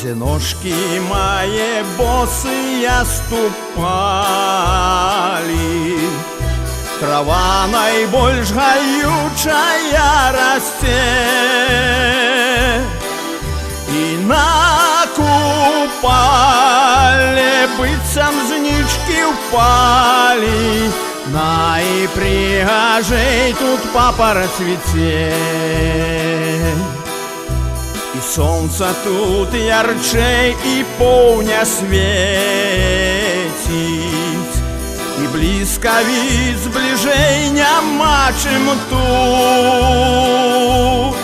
Дзе ножки мае босыя ступалі, трава найбольш гаючая расце, і на купале быццам знічкі ўпалі, найпрыгажэй тут папараць цвіце. І сонца тут ярчэй і поўня свеціць, і бліскавіц бліжэй няма, чым тут.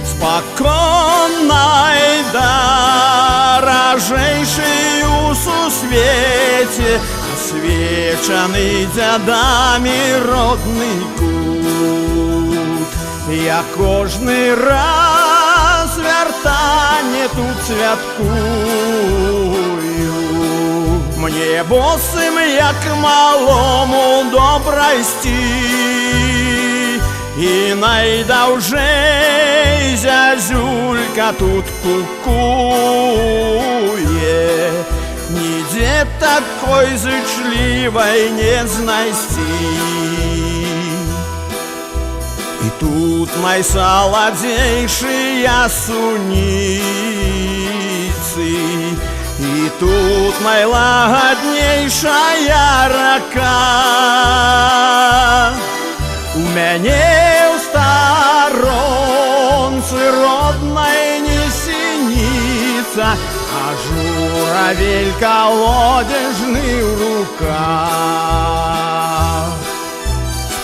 Спаконнай даражэйшай у сусвеце, асвечаны дзядамі родны кут. Я кожны раз вяртанне тут святкую. Мне босым, як малому, добра ісці, і найдаўжэй зязюлька тут кукуе. Нідзе такой зычлівай не знайсці. І тут найсаладзейшыя суніцы, і тут найлагаднейшая рака. У мяне ў старонцы роднай не сініца, а журавель калодзежны ў руках.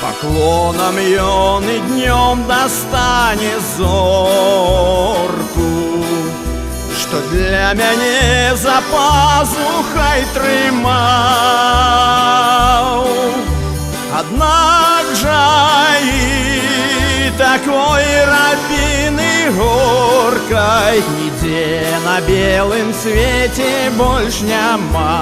Поклонам ён і днём дастане зорку, што для мяне за пазухай трымаў. Аднак жа і такой рабіны горкай нідзе на белым свеце больш няма.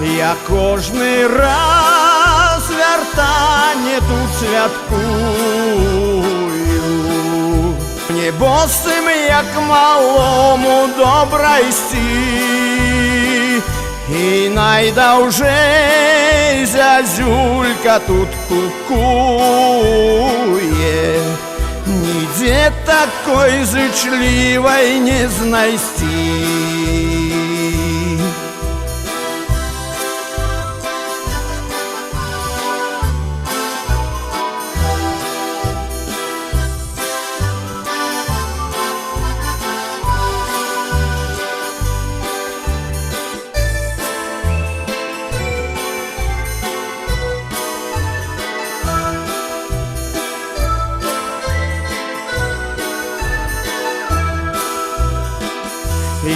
Я кожны раз вяртанне тут святкую. Мне босым, як малому, добра ісці, і найдаўжэй зязюлька тут кукуе. Нідзе такой зычлівай не знайсці.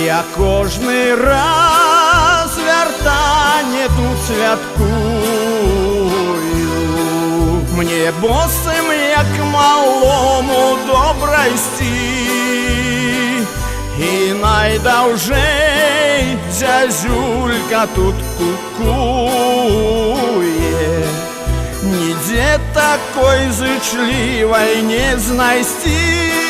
Я кожны раз вяртанне тут святкую. Мне босым, як малому, добра ісці, і найдаўжэй зязюлька тут кукуе. Нідзе такой зычлівай не знайсці.